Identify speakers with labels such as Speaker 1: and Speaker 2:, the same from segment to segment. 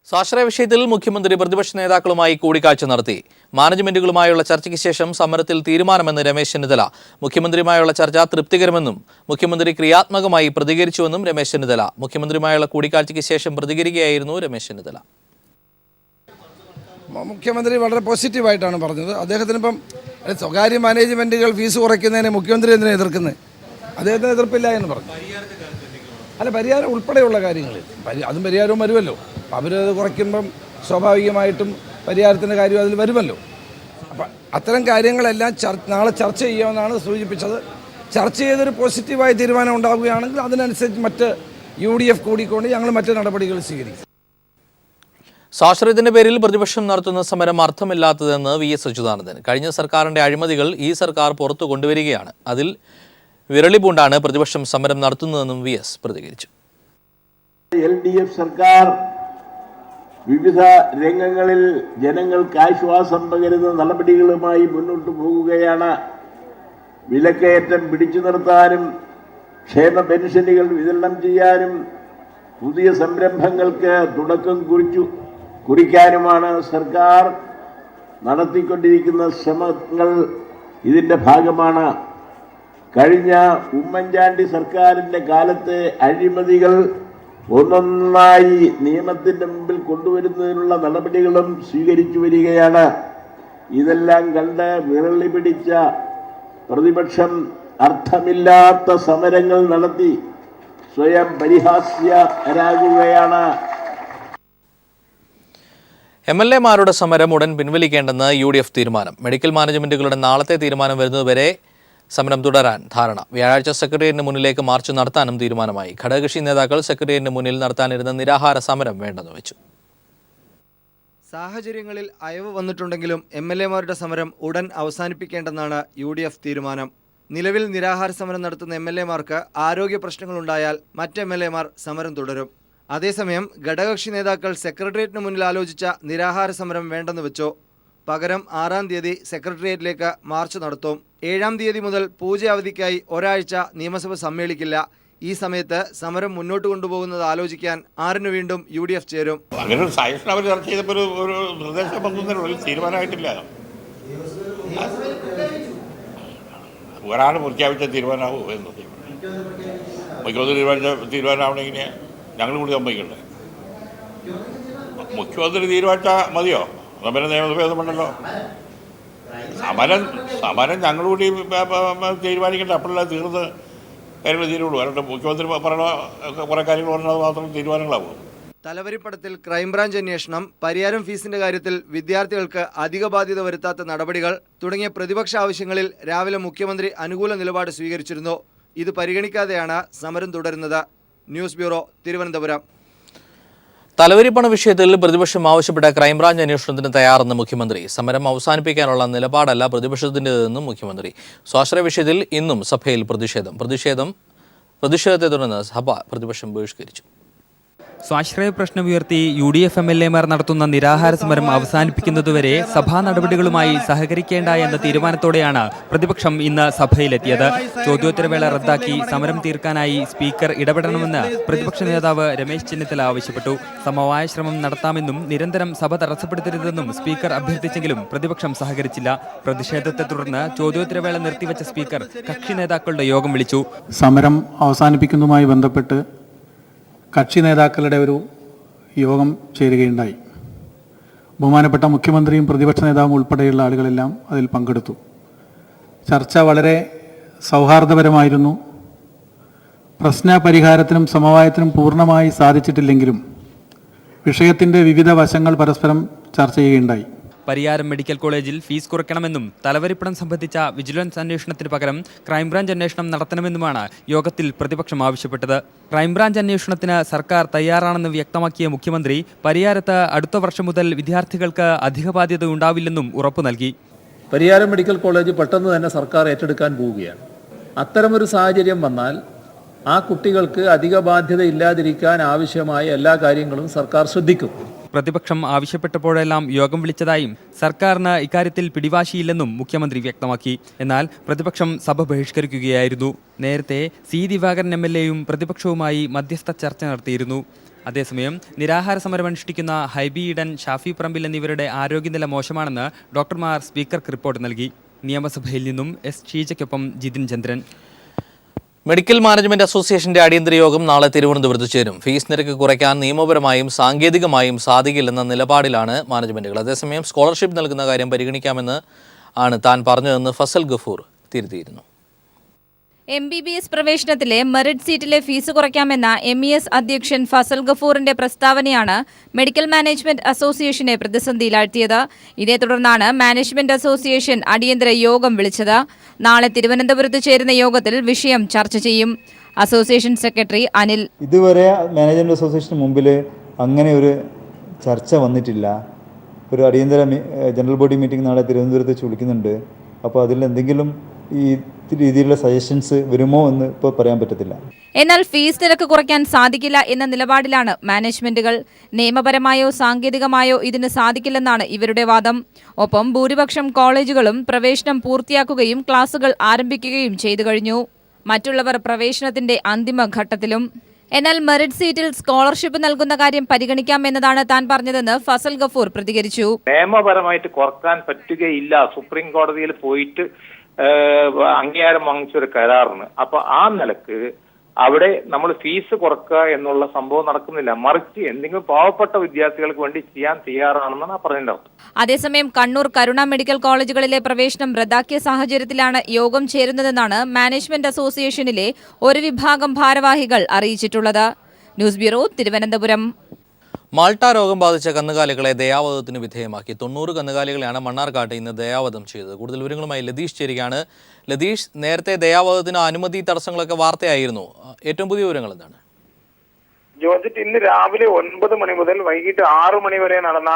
Speaker 1: സ്വാശ്രയ വിഷയത്തിൽ മുഖ്യമന്ത്രി പ്രതിപക്ഷ നേതാക്കളുമായി കൂടിക്കാഴ്ച നടത്തി. മാനേജ്മെന്റുകളുമായുള്ള ചർച്ചയ്ക്ക് ശേഷം സമരത്തിൽ തീരുമാനമെന്ന് രമേശ് ചെന്നിത്തല. മുഖ്യമന്ത്രിയുമായുള്ള ചർച്ച തൃപ്തികരമെന്നും മുഖ്യമന്ത്രി ക്രിയാത്മകമായി പ്രതികരിച്ചുവെന്നും രമേശ് ചെന്നിത്തല. മുഖ്യമന്ത്രിയുമായുള്ള കൂടിക്കാഴ്ചയ്ക്ക് ശേഷം പ്രതികരിക്കുകയായിരുന്നു രമേശ് ചെന്നിത്തല.
Speaker 2: മുഖ്യമന്ത്രി വളരെ പോസിറ്റീവായിട്ടാണ് പറഞ്ഞത്. അദ്ദേഹത്തിനിപ്പം സ്വകാര്യ മാനേജ്മെൻറ്റുകൾ ഫീസ് കുറയ്ക്കുന്നതിനെ മുഖ്യമന്ത്രി എന്തിനാണ് എതിർക്കുന്നത്? അദ്ദേഹത്തിന് എതിർപ്പില്ല എന്ന് പറഞ്ഞു. അല്ല, പരിഹാരം ഉൾപ്പെടെയുള്ള കാര്യങ്ങളിൽ അതും പരിഹാരവും വരുമല്ലോ. അവരത് കുറയ്ക്കുമ്പം സ്വാഭാവികമായിട്ടും പരിഹാരത്തിൻ്റെ കാര്യം അതിൽ വരുമല്ലോ. അപ്പം അത്തരം കാര്യങ്ങളെല്ലാം നാളെ ചർച്ച ചെയ്യാമെന്നാണ് സൂചിപ്പിച്ചത്. ചർച്ച ചെയ്തൊരു പോസിറ്റീവായ തീരുമാനം ഉണ്ടാവുകയാണെങ്കിൽ അതിനനുസരിച്ച് മറ്റ് UDF കൂടിക്കൊണ്ട് ഞങ്ങൾ മറ്റ് നടപടികൾ സ്വീകരിക്കും.
Speaker 1: സ്വാശ്രയത്തിന്റെ പേരിൽ പ്രതിപക്ഷം നടത്തുന്ന സമരം അർത്ഥമില്ലാത്തതെന്ന് VS അച്യുതാനന്ദൻ. കഴിഞ്ഞ സർക്കാരിന്റെ അഴിമതികൾ ഈ സർക്കാർ പുറത്തു കൊണ്ടുവരികയാണ്. അതിൽ വിരളി പൂണ്ടാണ് പ്രതിപക്ഷം സമരം നടത്തുന്നതെന്നും VS പ്രതികരിച്ചു.
Speaker 3: LDF സർക്കാർ വിവിധ രംഗങ്ങളിൽ ജനങ്ങൾക്ക് ആശ്വാസം പകരുന്ന നടപടികളുമായി മുന്നോട്ട് പോകുകയാണ്. വിലക്കയറ്റം പിടിച്ചു നിർത്താനും ക്ഷേമ പെൻഷനുകൾ വിതരണം ചെയ്യാനും പുതിയ സംരംഭങ്ങൾക്ക് തുടക്കം കുറിക്കാനുമാണ് സർക്കാർ നടത്തിക്കൊണ്ടിരിക്കുന്ന ശ്രമങ്ങൾ ഇതിൻ്റെ ഭാഗമാണ്. കഴിഞ്ഞ ഉമ്മൻചാണ്ടി സർക്കാരിൻ്റെ കാലത്തെ അഴിമതികൾ ഒന്നൊന്നായി നിയമത്തിൻ്റെ മുമ്പിൽ കൊണ്ടുവരുന്നതിനുള്ള നടപടികളും സ്വീകരിച്ചു വരികയാണ്. ഇതെല്ലാം കണ്ട് വിരളി പിടിച്ച പ്രതിപക്ഷം അർത്ഥമില്ലാത്ത സമരങ്ങൾ നടത്തി സ്വയം പരിഹാസ്യരാകുകയാണ്.
Speaker 1: MLA-മാരുടെ സമരം ഉടൻ പിൻവലിക്കേണ്ടെന്ന് UDF തീരുമാനം. മെഡിക്കൽ മാനേജ്മെന്റുകളുടെ നാളത്തെ തീരുമാനം വരുന്നതുവരെ സമരം തുടരാൻ ധാരണ. വ്യാഴാഴ്ച സെക്രട്ടേറിയറ്റിന് മുന്നിലേക്ക് മാർച്ച് നടത്താനും തീരുമാനമായി. ഘടകകക്ഷി നേതാക്കൾ സെക്രട്ടേറിയറ്റിന് മുന്നിൽ നടത്താനിരുന്ന നിരാഹാര സമരം വേണ്ടെന്ന് വെച്ചു.
Speaker 4: സാഹചര്യങ്ങളിൽ അയവ് വന്നിട്ടുണ്ടെങ്കിലും MLA-മാരുടെ സമരം ഉടൻ അവസാനിപ്പിക്കേണ്ടെന്നാണ് UDF തീരുമാനം. നിലവിൽ നിരാഹാര സമരം നടത്തുന്ന MLA-മാർക്ക് ആരോഗ്യ പ്രശ്നങ്ങളുണ്ടായാൽ മറ്റ് MLA-മാർ സമരം തുടരും. അതേസമയം ഘടകകക്ഷി നേതാക്കൾ സെക്രട്ടേറിയറ്റിന് മുന്നിൽ ആലോചിച്ച നിരാഹാര സമരം വേണ്ടെന്ന് വെച്ചു. പകരം 6-ാം തീയതി സെക്രട്ടേറിയറ്റിലേക്ക് മാർച്ച് നടത്തും. 7-ാം തീയതി മുതൽ പൂജ അവധിക്കായി ഒരാഴ്ച നിയമസഭ സമ്മേളിക്കില്ല. ഈ സമയത്ത് സമരം മുന്നോട്ട് കൊണ്ടുപോകുന്നത് ആലോചിക്കാൻ 6-ന് വീണ്ടും UDF ചേരും.
Speaker 5: അങ്ങനെ ഒരു സജഷൻ അവർ ചർച്ച ചെയ്തപ്പോൾ ഒരു നിർദ്ദേശം വന്നൊരു തീരുമാനമായിട്ടില്ല. ഒരാൾ പ്രഖ്യാപിച്ച തീരുമാനമാവും എന്ന് മുഖ്യമന്ത്രി തീരുമാനമാവണമെങ്കിൽ ഞങ്ങൾ കൂടി സമ്മതിക്കണ്ടേ? മുഖ്യമന്ത്രി തീരുമാനിച്ചാൽ മതിയോ? സമരം നിയമസഭയൊന്നുമുണ്ടല്ലോ. സമരം ഞങ്ങളുകൂടി തീരുമാനിക്കേണ്ട. അപ്പോഴല്ല തീർന്ന് കാര്യങ്ങൾ തീരുള്ളൂ. അല്ലാണ്ട് മുഖ്യമന്ത്രി പറയണ കുറേ കാര്യങ്ങൾ പറഞ്ഞത് മാത്രം തീരുമാനങ്ങളാവും.
Speaker 4: തലവരിപ്പടത്തിൽ ക്രൈംബ്രാഞ്ച് അന്വേഷണം, പരിയാരം ഫീസിന്റെ കാര്യത്തിൽ വിദ്യാർത്ഥികൾക്ക് അധിക ബാധ്യത വരുത്താത്ത നടപടികൾ തുടങ്ങിയ പ്രതിപക്ഷ ആവശ്യങ്ങളിൽ രാവിലെ മുഖ്യമന്ത്രി അനുകൂല നിലപാട് സ്വീകരിച്ചിരുന്നു. ഇത് പരിഗണിക്കാതെയാണ് സമരം തുടരുന്നത്. News bureau, Thiruvananthapuram.
Speaker 1: തലവരിപ്പണ വിഷയത്തിൽ പ്രതിപക്ഷം ആവശ്യപ്പെട്ട ക്രൈംബ്രാഞ്ച് അന്വേഷണത്തിന് തയ്യാറെന്ന് മുഖ്യമന്ത്രി. സമരം അവസാനിപ്പിക്കാനുള്ള നിലപാടല്ല പ്രതിപക്ഷത്തിൻ്റെതെന്നും മുഖ്യമന്ത്രി. സ്വാശ്രയ വിഷയത്തിൽ ഇന്നും സഭയിൽ പ്രതിഷേധത്തെ തുടർന്ന് സഭ പ്രതിപക്ഷം ബഹിഷ്കരിച്ചു.
Speaker 6: സ്വാശ്രയ പ്രശ്നമുയർത്തി UDF MLA-മാർ നടത്തുന്ന നിരാഹാര സമരം അവസാനിപ്പിക്കുന്നതുവരെ സഭാ നടപടികളുമായി സഹകരിക്കേണ്ട എന്ന തീരുമാനത്തോടെയാണ് പ്രതിപക്ഷം ഇന്ന് സഭയിലെത്തിയത്. ചോദ്യോത്തരവേള റദ്ദാക്കി സമരം തീർക്കാനായി സ്പീക്കർ ഇടപെടണമെന്ന് പ്രതിപക്ഷ നേതാവ് രമേശ് ചെന്നിത്തല ആവശ്യപ്പെട്ടു. സമവായ ശ്രമം നടത്താമെന്നും നിരന്തരം സഭ തടസ്സപ്പെടുത്തരുതെന്നും സ്പീക്കർ അഭ്യർത്ഥിച്ചെങ്കിലും പ്രതിപക്ഷം സഹകരിച്ചില്ല. പ്രതിഷേധത്തെ തുടർന്ന് ചോദ്യോത്തരവേള നിർത്തിവെച്ച സ്പീക്കർ കക്ഷി നേതാക്കളുടെ യോഗം വിളിച്ചു.
Speaker 7: സമരം അവസാനിപ്പിക്കുന്നതുമായി ബന്ധപ്പെട്ട് കക്ഷി നേതാക്കളുടെ ഒരു യോഗം ചേരുകയുണ്ടായി. ബഹുമാനപ്പെട്ട മുഖ്യമന്ത്രിയും പ്രതിപക്ഷ നേതാവും ഉൾപ്പെടെയുള്ള ആളുകളെല്ലാം അതിൽ പങ്കെടുത്തു. ചർച്ച വളരെ സൗഹാർദ്ദപരമായിരുന്നു. പ്രശ്ന പരിഹാരത്തിനും സമവായത്തിനും പൂർണ്ണമായി സാധിച്ചിട്ടില്ലെങ്കിലും വിഷയത്തിൻ്റെ വിവിധ വശങ്ങൾ പരസ്പരം ചർച്ച ചെയ്യുകയുണ്ടായി.
Speaker 6: പരിയാരം മെഡിക്കൽ കോളേജിൽ ഫീസ് കുറയ്ക്കണമെന്നും തലവരിപ്പണം സംബന്ധിച്ച വിജിലൻസ് അന്വേഷണത്തിന് പകരം ക്രൈംബ്രാഞ്ച് അന്വേഷണം നടത്തണമെന്നുമാണ് യോഗത്തിൽ പ്രതിപക്ഷം ആവശ്യപ്പെട്ടത്. ക്രൈംബ്രാഞ്ച് അന്വേഷണത്തിന് സർക്കാർ തയ്യാറാണെന്ന് വ്യക്തമാക്കിയ മുഖ്യമന്ത്രി പരിയാരത്ത് അടുത്ത വർഷം മുതൽ വിദ്യാർത്ഥികൾക്ക് അധിക ബാധ്യത ഉണ്ടാവില്ലെന്നും ഉറപ്പു നൽകി.
Speaker 8: പരിയാരം മെഡിക്കൽ കോളേജ് പെട്ടെന്ന് തന്നെ സർക്കാർ ഏറ്റെടുക്കാൻ പോവുകയാണ്. അത്തരമൊരു സാഹചര്യം വന്നാൽ ആ കുട്ടികൾക്ക് അധിക ബാധ്യത ഇല്ലാതിരിക്കാൻ ആവശ്യമായ എല്ലാ കാര്യങ്ങളും സർക്കാർ ശ്രദ്ധിക്കും.
Speaker 6: പ്രതിപക്ഷം ആവശ്യപ്പെട്ടപ്പോഴെല്ലാം യോഗം വിളിച്ചതായും സർക്കാരിന് ഇക്കാര്യത്തിൽ പിടിവാശിയില്ലെന്നും മുഖ്യമന്ത്രി വ്യക്തമാക്കി. എന്നാൽ പ്രതിപക്ഷം സഭ ബഹിഷ്കരിക്കുകയായിരുന്നു. നേരത്തെ C. ദിവാകരൻ MLA-യും പ്രതിപക്ഷവുമായി മധ്യസ്ഥ ചർച്ച നടത്തിയിരുന്നു. അതേസമയം നിരാഹാര സമരം അനുഷ്ഠിക്കുന്ന ഹൈബി ഈഡൻ, ഷാഫി പറമ്പിൽ എന്നിവരുടെ ആരോഗ്യനില മോശമാണെന്ന് ഡോക്ടർമാർ സ്പീക്കർക്ക് റിപ്പോർട്ട് നൽകി. നിയമസഭയിൽ നിന്നും എസ് ഷീജയ്ക്കൊപ്പം ജിതിൻ ചന്ദ്രൻ.
Speaker 1: മെഡിക്കൽ മാനേജ്മെന്റ് അസോസിയേഷന്റെ അടിയന്തര യോഗം നാളെ തിരുവനന്തപുരത്ത് ചേരും. ഫീസ് നിരക്ക് കുറയ്ക്കാൻ നിയമപരമായും സാങ്കേതികമായും സാധിക്കില്ലെന്ന നിലപാടിലാണ് മാനേജ്മെന്റുകൾ. അതേസമയം സ്കോളർഷിപ്പ് നൽകുന്ന കാര്യം പരിഗണിക്കാമെന്ന് ആണ് താൻ പറഞ്ഞതെന്ന് ഫസൽ ഗഫൂർ തിരുത്തിയിരുന്നു.
Speaker 9: MBBS പ്രവേശനത്തിലെ മെറിറ്റ് സീറ്റിലെ ഫീസ് കുറയ്ക്കാമെന്ന MES അധ്യക്ഷൻ ഫസൽ ഗഫൂറിന്റെ പ്രസ്താവനയാണ് മെഡിക്കൽ മാനേജ്മെന്റ് അസോസിയേഷനെ പ്രതിസന്ധിയിലാഴ്ത്തിയത്. ഇതേ തുടർന്നാണ് മാനേജ്മെന്റ് അസോസിയേഷൻ അടിയന്തര യോഗം വിളിച്ചത്. നാളെ തിരുവനന്തപുരത്ത് ചേരുന്ന യോഗത്തിൽ വിഷയം ചർച്ച ചെയ്യും. അസോസിയേഷൻ സെക്രട്ടറി അനിൽ:
Speaker 10: ഇതുവരെ മാനേജ്മെന്റ് അസോസിയേഷന് മുമ്പിൽ അങ്ങനെ ഒരു ചർച്ച വന്നിട്ടില്ല. ഒരു അടിയന്തര ജനറൽ ബോഡി മീറ്റിംഗ് നാളെ തിരുവനന്തപുരത്ത് വെച്ച് വിളിക്കുന്നുണ്ട്. അപ്പോൾ അതിൽ എന്തെങ്കിലും ഈ രീതിയിലുള്ള സജഷൻസ് വരുമോ എന്ന് ഇപ്പോൾ പറയാൻ പറ്റത്തില്ല.
Speaker 9: എന്നാൽ ഫീസ് നിരക്ക് കുറയ്ക്കാൻ സാധിക്കില്ല എന്ന നിലപാടിലാണ് മാനേജ്മെന്റുകൾ. നിയമപരമായോ സാങ്കേതികമായോ ഇതിന് സാധിക്കില്ലെന്നാണ് ഇവരുടെ വാദം. ഒപ്പം ഭൂരിപക്ഷം കോളേജുകളും പ്രവേശനം പൂർത്തിയാക്കുകയും ക്ലാസുകൾ ആരംഭിക്കുകയും ചെയ്തു കഴിഞ്ഞു. മറ്റുള്ളവർ പ്രവേശനത്തിന്റെ അന്തിമ ഘട്ടത്തിലും. എന്നാൽ മെറിറ്റ് സീറ്റിൽ സ്കോളർഷിപ്പ് നൽകുന്ന കാര്യം പരിഗണിക്കാമെന്നതാണ് താൻ പറഞ്ഞതെന്ന് ഫസൽ ഗഫൂർ പ്രതികരിച്ചു.
Speaker 11: നിയമപരമായിട്ട് കുറക്കാൻ പറ്റുകയില്ല. സുപ്രീം കോടതിയിൽ പോയിട്ട് അംഗീകാരം വാങ്ങിച്ചൊരു കരാറിന്. അപ്പൊ ആ നിലക്ക് അവിടെ നമ്മൾ ഫീസ് കുറക്കുക എന്നുള്ള സംഭവം നടക്കുന്നില്ല. മറിച്ച് എന്തെങ്കിലും പാവപ്പെട്ട വിദ്യാർത്ഥികൾക്ക് വേണ്ടി ചെയ്യാൻ തയ്യാറാണെന്നാണ് പറഞ്ഞിട്ടുണ്ടാവും.
Speaker 9: അതേസമയം കണ്ണൂർ കരുണ മെഡിക്കൽ കോളേജുകളിലെ പ്രവേശനം റദ്ദാക്കിയ സാഹചര്യത്തിലാണ് യോഗം ചേരുന്നതെന്നാണ് മാനേജ്മെന്റ് അസോസിയേഷനിലെ ഒരു വിഭാഗം ഭാരവാഹികൾ അറിയിച്ചിട്ടുള്ളത്. News bureau, Thiruvananthapuram.
Speaker 1: മാൾട്ട രോഗം ബാധിച്ച കന്നുകാലികളെ ദയാവധത്തിന് വിധേയമാക്കി. 90 കന്നുകാലികളെയാണ് മണ്ണാർക്കാട്ട് ഇന്ന് ദയാവധം ചെയ്തത്. കൂടുതൽ വിവരങ്ങളുമായി ലതീഷ് ചേരുകയാണ്. ലതീഷ്, നേരത്തെ ദയാവധത്തിന് അനുമതി തടസ്സങ്ങളൊക്കെ വാർത്തയായിരുന്നു. ഏറ്റവും പുതിയ വിവരങ്ങൾ എന്താണ്?
Speaker 12: ജോർജറ്റ്, ഇന്ന് രാവിലെ 9 മണി മുതൽ വൈകിട്ട് 6 മണി വരെ നടന്ന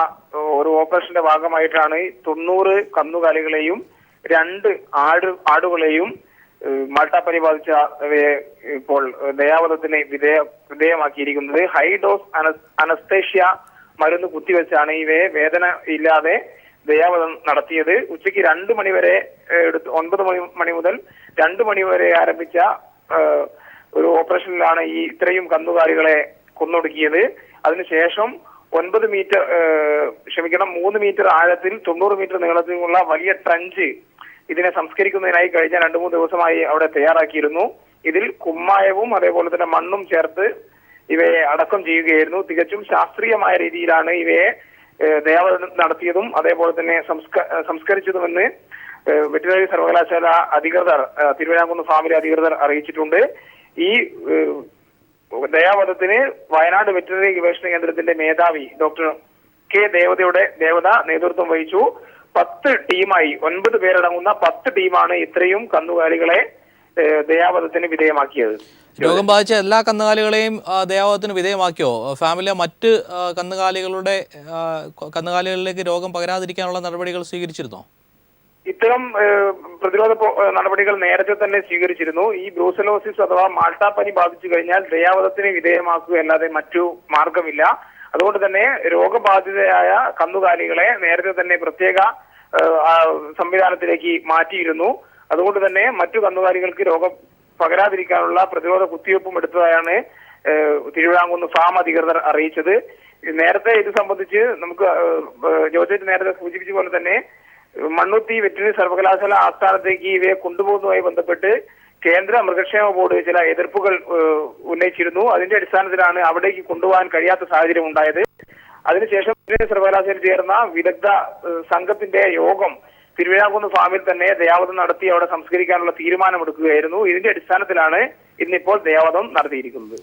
Speaker 12: ഒരു ഓപ്പറേഷന്റെ ഭാഗമായിട്ടാണ് 90 കന്നുകാലികളെയും 2 ആടുകളെയും മാൾട്ടാപ്പനി ബാധിച്ച ഇപ്പോൾ ദയാവധത്തിന് വിധേയമാക്കിയിരിക്കുന്നത്. ഹൈ ഡോസ് അനസ്തേഷ്യ മരുന്ന് കുത്തിവെച്ചാണ് ഇവയെ വേദന ഇല്ലാതെ ദയാവധം നടത്തിയത്. ഉച്ചയ്ക്ക് 2 മണി വരെ 9 മണി മുതൽ 2 മണി വരെ ആരംഭിച്ച ഒരു ഓപ്പറേഷനിലാണ് ഈ ഇത്രയും കന്നുകാലികളെ കൊന്നൊടുക്കിയത്. അതിനുശേഷം 3 മീറ്റർ ആഴത്തിൽ 90 മീറ്റർ നീളത്തിലുള്ള വലിയ ട്രഞ്ച് ഇതിനെ സംസ്കരിക്കുന്നതിനായി കഴിഞ്ഞ 2-3 ദിവസമായി അവിടെ തയ്യാറാക്കിയിരുന്നു. ഇതിൽ കുമ്മായവും അതേപോലെ തന്നെ മണ്ണും ചേർത്ത് ഇവയെ അടക്കം ചെയ്യുകയായിരുന്നു. തികച്ചും ശാസ്ത്രീയമായ രീതിയിലാണ് ഇവയെ ദയാവധം നടത്തിയതും അതേപോലെ തന്നെ സംസ്കരിച്ചതുമെന്ന് വെറ്റിനറി സർവകലാശാല അധികൃതർ, തിരുവിതാംകുന്ന് ഫാമിലെ അധികൃതർ അറിയിച്ചിട്ടുണ്ട്. ഈ ദയാവധത്തിന് വയനാട് വെറ്റിനറി ഗവേഷണ കേന്ദ്രത്തിന്റെ മേധാവി ഡോക്ടർ കെ ദേവത നേതൃത്വം വഹിച്ചു. 10 ടീമായി 9 പേരടങ്ങുന്ന 10 ടീമാണ് ഇത്രയും കന്നുകാലികളെ ദയാവധത്തിന് വിധേയമാക്കിയത്.
Speaker 1: രോഗം ബാധിച്ച എല്ലാ കന്നുകാലികളെയും ദയാവധത്തിന് വിധേയമാക്കിയോ? ഫാമിലിയിലെ മറ്റ് കന്നുകാലികളിലേക്ക് രോഗം പകരാതിരിക്കാനുള്ള നടപടികൾ സ്വീകരിച്ചിരുന്നോ?
Speaker 12: ഇത്തരം പ്രതിരോധ നടപടികൾ നേരത്തെ തന്നെ സ്വീകരിച്ചിരുന്നു. ഈ ബ്രൂസലോസിസ് അഥവാ മാൾട്ടാപ്പനി ബാധിച്ചു കഴിഞ്ഞാൽ ദയാവധത്തിന് വിധേയമാക്കുകയല്ലാതെ മറ്റു മാർഗമില്ല. അതുകൊണ്ട് തന്നെ രോഗബാധിതയായ കന്നുകാലികളെ നേരത്തെ തന്നെ പ്രത്യേക സംവിധാനത്തിലേക്ക് മാറ്റിയിരുന്നു. അതുകൊണ്ട് തന്നെ മറ്റു കന്നുകാലികൾക്ക് രോഗം പകരാതിരിക്കാനുള്ള പ്രതിരോധ കുത്തിവയ്പ്പും എടുത്തതായാണ് തിരുവിതാംകുന്ന് ഫാം അധികൃതർ അറിയിച്ചത്. നേരത്തെ ഇത് സംബന്ധിച്ച് നമുക്ക് ജോർജറ്റ് നേരത്തെ സൂചിപ്പിച്ച പോലെ തന്നെ മണ്ണുത്തി വെറ്റിനറി സർവകലാശാല ആസ്ഥാനത്തേക്ക് ഇവയെ കൊണ്ടുപോകുന്നതുമായി ബന്ധപ്പെട്ട് കേന്ദ്ര മൃഗക്ഷേമ ബോർഡ് ചില എതിർപ്പുകൾ ഉന്നയിച്ചിരുന്നു. അതിന്റെ അടിസ്ഥാനത്തിലാണ് അവിടേക്ക് കൊണ്ടുപോകാൻ കഴിയാത്ത സാഹചര്യം ഉണ്ടായത്. അതിനുശേഷം സർവകലാശാലയിൽ ചേർന്ന വിദഗ്ധ സംഘത്തിന്റെ യോഗം തിരുവിതാംകുന്ന് ഫാമിൽ തന്നെ ദയാവധം നടത്തി അവിടെ സംസ്കരിക്കാനുള്ള തീരുമാനമെടുക്കുകയായിരുന്നു. ഇതിന്റെ അടിസ്ഥാനത്തിലാണ് ഇന്നിപ്പോൾ ദയാവധം നടത്തിയിരിക്കുന്നത്.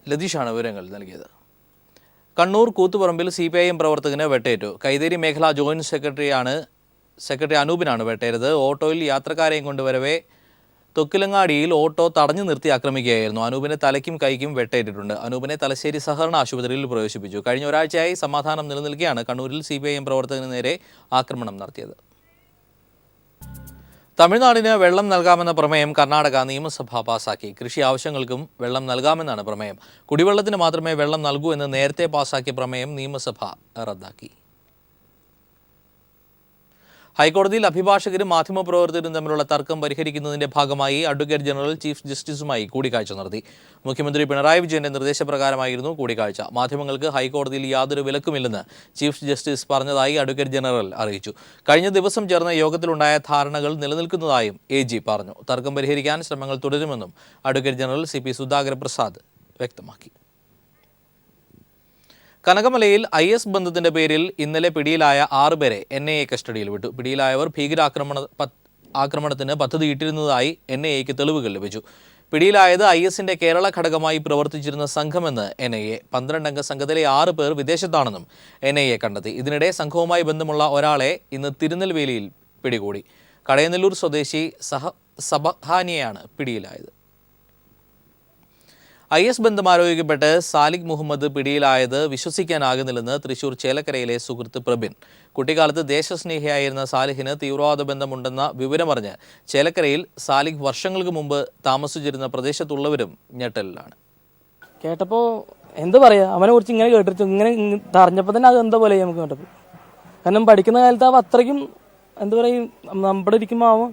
Speaker 1: ലതീഷാണ് വിവരങ്ങൾ നൽകിയത്. കണ്ണൂർ കൂത്തുപറമ്പിൽ CPIM പ്രവർത്തകന് വെട്ടേറ്റു. കൈതേരി മേഖലാ ജോയിന്റ് സെക്രട്ടറി അനൂപിനാണ് വെട്ടേറ്റത്. ഓട്ടോയിൽ യാത്രക്കാരെയും കൊണ്ടുവരവേ തൊക്കിലങ്ങാടിയിൽ ഓട്ടോ തടഞ്ഞു നിർത്തി ആക്രമിക്കുകയായിരുന്നു. അനൂപിന്റെ തലയ്ക്കും കൈക്കും വെട്ടേറ്റിട്ടുണ്ട്. അനൂപിനെ തലശ്ശേരി സഹകരണ ആശുപത്രിയിൽ പ്രവേശിപ്പിച്ചു. കഴിഞ്ഞ ഒരാഴ്ചയായി സമാധാനം നിലനിൽക്കെയാണ് കണ്ണൂരിൽ CPIM പ്രവർത്തകന് നേരെ ആക്രമണം നടത്തിയത്. തമിഴ്നാടിന് വെള്ളം നൽകാമെന്ന പ്രമേയം കർണാടക നിയമസഭ പാസാക്കി. കൃഷി ആവശ്യങ്ങൾക്കും വെള്ളം നൽകാമെന്നാണ് പ്രമേയം. കുടിവെള്ളത്തിന് മാത്രമേ വെള്ളം നൽകൂ എന്ന് നേരത്തെ പാസാക്കിയ പ്രമേയം നിയമസഭ റദ്ദാക്കി. ഹൈക്കോടതിയിൽ അഭിഭാഷകരും മാധ്യമപ്രവർത്തകരും തമ്മിലുള്ള തർക്കം പരിഹരിക്കുന്നതിന്റെ ഭാഗമായി അഡ്വക്കേറ്റ് ജനറൽ ചീഫ് ജസ്റ്റിസുമായി കൂടിക്കാഴ്ച നടത്തി. മുഖ്യമന്ത്രി പിണറായി വിജയന്റെ നിർദ്ദേശപ്രകാരമായിരുന്നു കൂടിക്കാഴ്ച. മാധ്യമങ്ങൾക്ക് ഹൈക്കോടതിയിൽ യാതൊരു വിലക്കുമില്ലെന്ന് ചീഫ് ജസ്റ്റിസ് പറഞ്ഞതായി അഡ്വക്കേറ്റ് ജനറൽ അറിയിച്ചു. കഴിഞ്ഞ ദിവസം ചേർന്ന യോഗത്തിലുണ്ടായ ധാരണകൾ നിലനിൽക്കുന്നതായും AG പറഞ്ഞു. തർക്കം പരിഹരിക്കാൻ ശ്രമങ്ങൾ തുടരുമെന്നും advocate general CP Sudhakara Prasad വ്യക്തമാക്കി. കനകമലയിൽ IS ബന്ധത്തിന്റെ പേരിൽ ഇന്നലെ പിടിയിലായ 6 പേരെ NIA കസ്റ്റഡിയിൽ വിട്ടു. പിടിയിലായവർ ഭീകരാക്രമണത്തിന് പദ്ധതിയിട്ടിരുന്നതായി NIAക്ക് തെളിവുകൾ ലഭിച്ചു. പിടിയിലായത് ISന്റെ കേരള ഘടകമായി പ്രവർത്തിച്ചിരുന്ന സംഘമെന്ന് NIA. 12 അംഗ സംഘത്തിലെ 6 പേർ വിദേശത്താണെന്നും NIA കണ്ടെത്തി. ഇതിനിടെ സംഘവുമായി ബന്ധമുള്ള ഒരാളെ ഇന്ന് തിരുനെൽവേലിയിൽ പിടികൂടി. കടയനല്ലൂർ സ്വദേശി സബഹാനിയാണ് പിടിയിലായത്. IS ബന്ധം ആരോപിക്കപ്പെട്ട് സാലിഖ് മുഹമ്മദ് പിടിയിലായത് വിശ്വസിക്കാനാകുന്നില്ലെന്ന് തൃശൂർ ചേലക്കരയിലെ സുഹൃത്ത് പ്രബിൻ. കുട്ടിക്കാലത്ത് ദേശസ്നേഹിയായിരുന്ന സാലിഹിന് തീവ്രവാദ ബന്ധമുണ്ടെന്ന വിവരമറിഞ്ഞ് ചേലക്കരയിൽ സാലിഖ് വർഷങ്ങൾക്ക് മുമ്പ് താമസിച്ചിരുന്ന പ്രദേശത്തുള്ളവരും ഞെട്ടലിലാണ്.
Speaker 13: കേട്ടപ്പോൾ എന്താ പറയുക, അവനെ കുറിച്ച് ഇങ്ങനെ കേട്ടിട്ട് ഇങ്ങനെ അറിഞ്ഞപ്പോൾ തന്നെ അത് എന്താ പോലെ നമുക്ക് കേട്ടപ്പോൾ. കാരണം പഠിക്കുന്ന കാലത്ത് അവ അത്രയ്ക്കും എന്താ പറയുക, നമ്മുടെ ഇരിക്കുമ്പോൾ അവൻ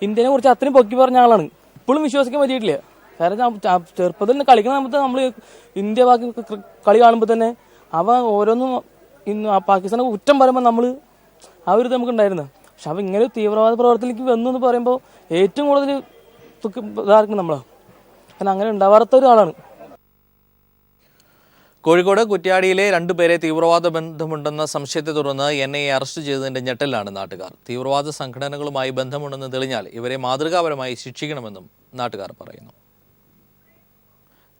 Speaker 13: ഇന്ത്യനെ കുറിച്ച് അത്രയും പൊക്കി പറഞ്ഞ ആളാണ്. ഇപ്പോഴും വിശ്വസിക്കാൻ പറ്റിയിട്ടില്ല. കാരണം ചെറുപ്പത്തിൽ തന്നെ കളിക്കുന്ന സമയത്ത് നമ്മൾ ഇന്ത്യ ബാക്കി കളി കാണുമ്പോൾ തന്നെ അവ ഓരോന്നും പാകിസ്ഥാനെ കുറ്റം പറയുമ്പോൾ നമ്മൾ ആ ഒരു ഇത് നമുക്കുണ്ടായിരുന്നു. പക്ഷെ അവ ഇങ്ങനെ തീവ്രവാദ പ്രവർത്തനത്തിലേക്ക് വന്നു എന്ന് പറയുമ്പോൾ ഏറ്റവും കൂടുതൽ ഇതായിരിക്കും നമ്മളാണ്. കാരണം അങ്ങനെ ഉണ്ടാവാത്ത ഒരാളാണ്.
Speaker 1: കോഴിക്കോട് കുറ്റ്യാടിയിലെ 2 പേരെ തീവ്രവാദ ബന്ധമുണ്ടെന്ന സംശയത്തെ തുടർന്ന് NIA അറസ്റ്റ് ചെയ്തതിന്റെ ഞെട്ടലാണ് നാട്ടുകാർ. തീവ്രവാദ സംഘടനകളുമായി ബന്ധമുണ്ടെന്ന് തെളിഞ്ഞാൽ ഇവരെ മാതൃകാപരമായി ശിക്ഷിക്കണമെന്നും നാട്ടുകാർ പറയുന്നു.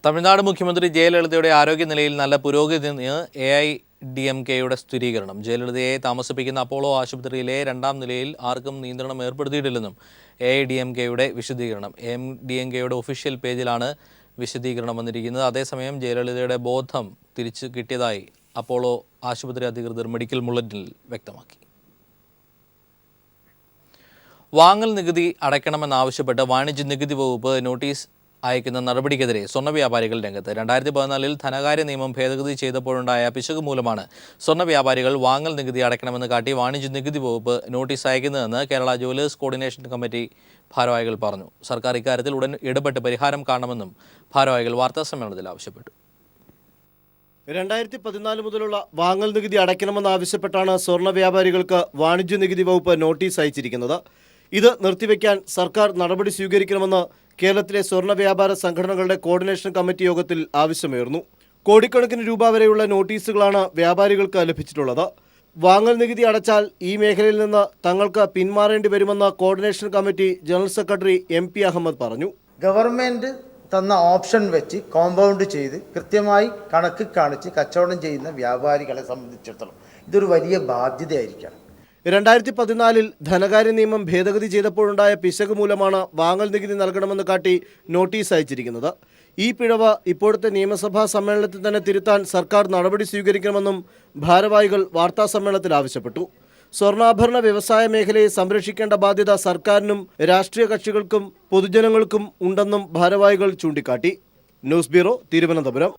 Speaker 1: തമിഴ്നാട് മുഖ്യമന്ത്രി ജയലളിതയുടെ ആരോഗ്യനിലയിൽ നല്ല പുരോഗതിയെന്ന് AIDMKയുടെ സ്ഥിരീകരണം. ജയലളിതയെ താമസിപ്പിക്കുന്ന അപ്പോളോ ആശുപത്രിയിലെ 2ാം നിലയിൽ ആർക്കും നിയന്ത്രണം ഏർപ്പെടുത്തിയിട്ടില്ലെന്നും AIDMKയുടെ വിശദീകരണം. AIDMKയുടെ ഒഫീഷ്യൽ പേജിലാണ് വിശദീകരണം വന്നിരിക്കുന്നത്. അതേസമയം ജയലളിതയുടെ ബോധം തിരിച്ചു കിട്ടിയതായി അപ്പോളോ ആശുപത്രി അധികൃതർ മെഡിക്കൽ ബുള്ളറ്റിനിൽ വ്യക്തമാക്കി. വാങ്ങൽ നികുതി അടയ്ക്കണമെന്നാവശ്യപ്പെട്ട് വാണിജ്യ നികുതി വകുപ്പ് നോട്ടീസ് അയക്കുന്ന നടപടിക്കെതിരെ സ്വർണ്ണ വ്യാപാരികൾ രംഗത്ത്. 2014 ധനകാര്യ നിയമം ഭേദഗതി ചെയ്തപ്പോഴുണ്ടായ പിശക് മൂലമാണ് സ്വർണ്ണ വ്യാപാരികൾ വാങ്ങൽ നികുതി അടയ്ക്കണമെന്ന് കാട്ടി വാണിജ്യ നികുതി വകുപ്പ് നോട്ടീസ് അയക്കുന്നതെന്ന് കേരള ജുവലേഴ്സ് കോർഡിനേഷൻ കമ്മിറ്റി ഭാരവാഹികൾ പറഞ്ഞു. സർക്കാർ ഇക്കാര്യത്തിൽ ഉടൻ ഇടപെട്ട് പരിഹാരം കാണണമെന്നും ഭാരവാഹികൾ വാർത്താസമ്മേളനത്തിൽ ആവശ്യപ്പെട്ടു.
Speaker 14: 2014 മുതലുള്ള വാങ്ങൽ നികുതി അടയ്ക്കണമെന്നാവശ്യപ്പെട്ടാണ് സ്വർണ്ണ വ്യാപാരികൾക്ക് വാണിജ്യ നികുതി വകുപ്പ് നോട്ടീസ് അയച്ചിരിക്കുന്നത്. ഇത് നിർത്തിവെക്കാൻ സർക്കാർ നടപടി സ്വീകരിക്കണമെന്ന് കേരളത്തിലെ സ്വർണ്ണ വ്യാപാര സംഘടനകളുടെ കോർഡിനേഷൻ കമ്മിറ്റി യോഗത്തിൽ ആവശ്യമുയർന്നു. കോടിക്കണക്കിന് രൂപ വരെയുള്ള നോട്ടീസുകളാണ് വ്യാപാരികൾക്ക് ലഭിച്ചിട്ടുള്ളത്. വാങ്ങൽ നികുതി അടച്ചാൽ ഈ മേഖലയിൽ നിന്ന് തങ്ങൾക്ക് പിന്മാറേണ്ടി വരുമെന്ന് coordination committee general secretary MP Ahmed പറഞ്ഞു.
Speaker 15: ഗവൺമെൻറ് തന്ന ഓപ്ഷൻ വെച്ച് കോമ്പൗണ്ട് ചെയ്ത് കൃത്യമായി കണക്ക് കാണിച്ച് കച്ചവടം ചെയ്യുന്ന വ്യാപാരികളെ സംബന്ധിച്ചിടത്തോളം ഇതൊരു വലിയ ബാധ്യതയായിരിക്കണം.
Speaker 14: 2014 ധനകാര്യ നിയമം ഭേദഗതി ചെയ്തപ്പോഴുണ്ടായ പിശക് മൂലമാണ് വാങ്ങൽ നികുതി നൽകണമെന്ന് കാട്ടി നോട്ടീസ് അയച്ചിരിക്കുന്നത്. ഈ പിഴവ് ഇപ്പോഴത്തെ നിയമസഭാ സമ്മേളനത്തിൽ തന്നെ തിരുത്താൻ സർക്കാർ നടപടി സ്വീകരിക്കണമെന്നും ഭാരവാഹികൾ വാർത്താസമ്മേളനത്തിൽ ആവശ്യപ്പെട്ടു. സ്വർണ്ണാഭരണ വ്യവസായ മേഖലയെ സംരക്ഷിക്കേണ്ട ബാധ്യത സർക്കാരിനും രാഷ്ട്രീയ കക്ഷികൾക്കും പൊതുജനങ്ങൾക്കും ഉണ്ടെന്നും ഭാരവാഹികൾ ചൂണ്ടിക്കാട്ടി. News bureau, Thiruvananthapuram.